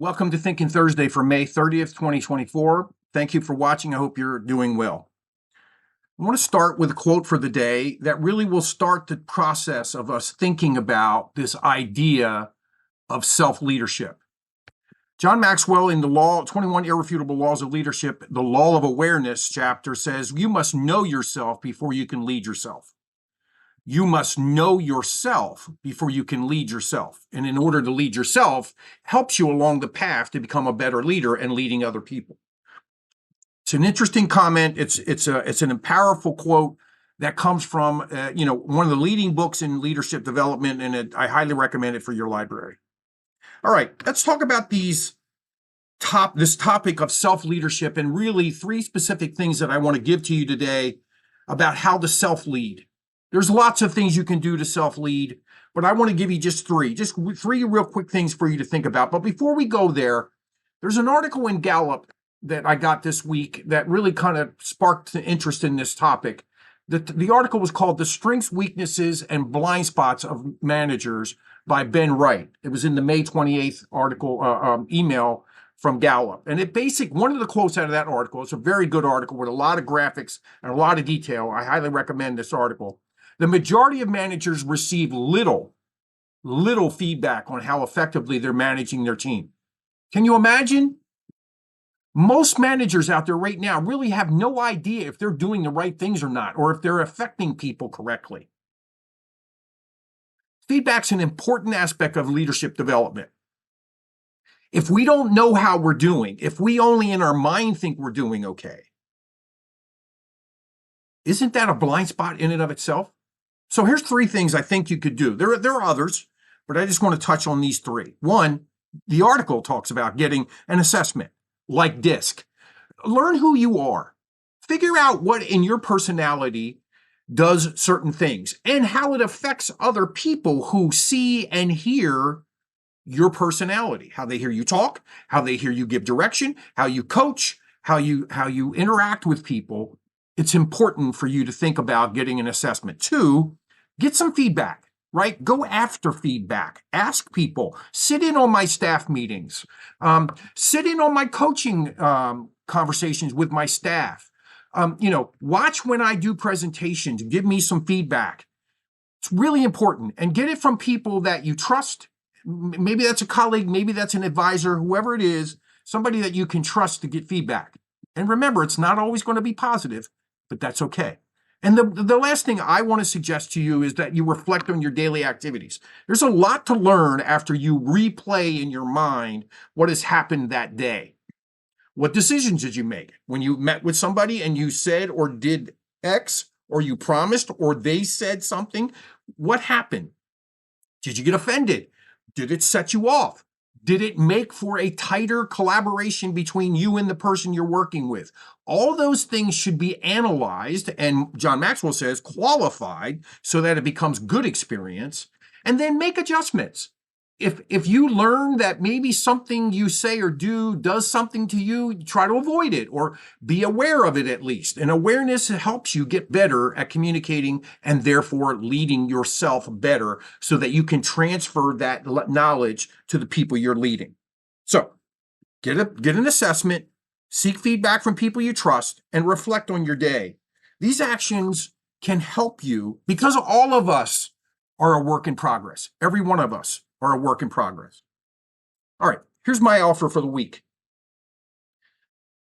Welcome to Thinkin Thursday for May 30th, 2024. Thank you for watching. I hope you're doing well. I want to start with a quote for the day that really will start the process of us thinking about this idea of self-leadership. John Maxwell in the Law, 21 Irrefutable Laws of Leadership, the Law of Awareness chapter says, you must know yourself before you can lead yourself. You must know yourself before you can lead yourself. And in order to lead yourself, helps you along the path to become a better leader and leading other people. It's an interesting comment. It's an powerful quote that comes from one of the leading books in leadership development, and I highly recommend it for your library. All right, let's talk about this topic of self-leadership, and really three specific things that I want to give to you today about how to self-lead. There's lots of things you can do to self-lead, but I want to give you just three real quick things for you to think about. But before we go there, there's an article in Gallup that I got this week that really kind of sparked the interest in this topic. The article was called "The Strengths, Weaknesses, and Blind Spots of Managers" by Ben Wright. It was in the May 28th article email from Gallup. And one of the quotes out of that article, it's a very good article with a lot of graphics and a lot of detail. I highly recommend this article. The majority of managers receive little feedback on how effectively they're managing their team. Can you imagine? Most managers out there right now really have no idea if they're doing the right things or not, or if they're affecting people correctly. Feedback's an important aspect of leadership development. If we don't know how we're doing, if we only in our mind think we're doing okay, isn't that a blind spot in and of itself? So here's three things I think you could do. There are others, but I just want to touch on these three. One, the article talks about getting an assessment like DISC. Learn who you are. Figure out what in your personality does certain things and how it affects other people who see and hear your personality, how they hear you talk, how they hear you give direction, how you coach, how you interact with people. It's important for you to think about getting an assessment. Two, get some feedback, right? Go after feedback. Ask people. Sit in on my staff meetings. Sit in on my coaching conversations with my staff. Watch when I do presentations. Give me some feedback. It's really important. And get it from people that you trust. Maybe that's a colleague. Maybe that's an advisor. Whoever it is, somebody that you can trust to get feedback. And remember, it's not always going to be positive, but that's okay. And the last thing I want to suggest to you is that you reflect on your daily activities. There's a lot to learn after you replay in your mind what has happened that day. What decisions did you make? When you met with somebody and you said or did X, or you promised, or they said something, what happened? Did you get offended? Did it set you off? Did it make for a tighter collaboration between you and the person you're working with? All those things should be analyzed, and John Maxwell says qualified, so that it becomes good experience, and then make adjustments. If you learn that maybe something you say or do does something to you, try to avoid it or be aware of it at least. And awareness helps you get better at communicating and therefore leading yourself better so that you can transfer that knowledge to the people you're leading. So get an assessment, seek feedback from people you trust, and reflect on your day. These actions can help you because all of us are a work in progress. Every one of us are a work in progress. All right, here's my offer for the week.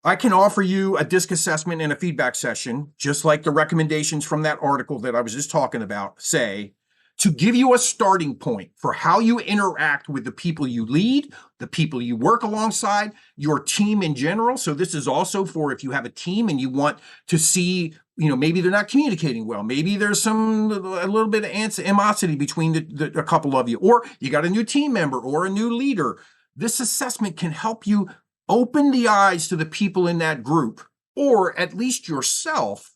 I can offer you a DISC assessment and a feedback session, just like the recommendations from that article that I was just talking about say, to give you a starting point for how you interact with the people you lead, the people you work alongside, your team in general. So this is also for if you have a team and you want to see, maybe they're not communicating well. Maybe there's a little bit of animosity between a couple of you, or you got a new team member or a new leader. This assessment can help you open the eyes to the people in that group, or at least yourself,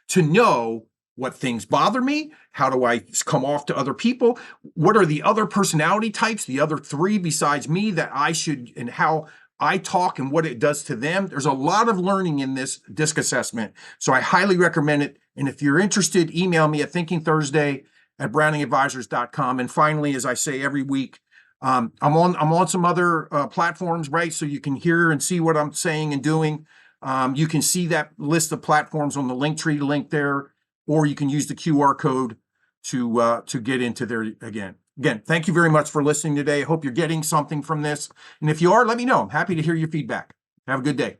to know what things bother me. How do I come off to other people? What are the other personality types, the other three besides me that I should, and how I talk and what it does to them? There's a lot of learning in this DISC assessment, so I highly recommend it. And if you're interested, email me at thinkinthursday@browningadvisors.com. And finally, as I say every week, I'm on some other platforms, right? So you can hear and see what I'm saying and doing. You can see that list of platforms on the Linktree link there, or you can use the QR code to get into there again. Again, thank you very much for listening today. I hope you're getting something from this. And if you are, let me know. I'm happy to hear your feedback. Have a good day.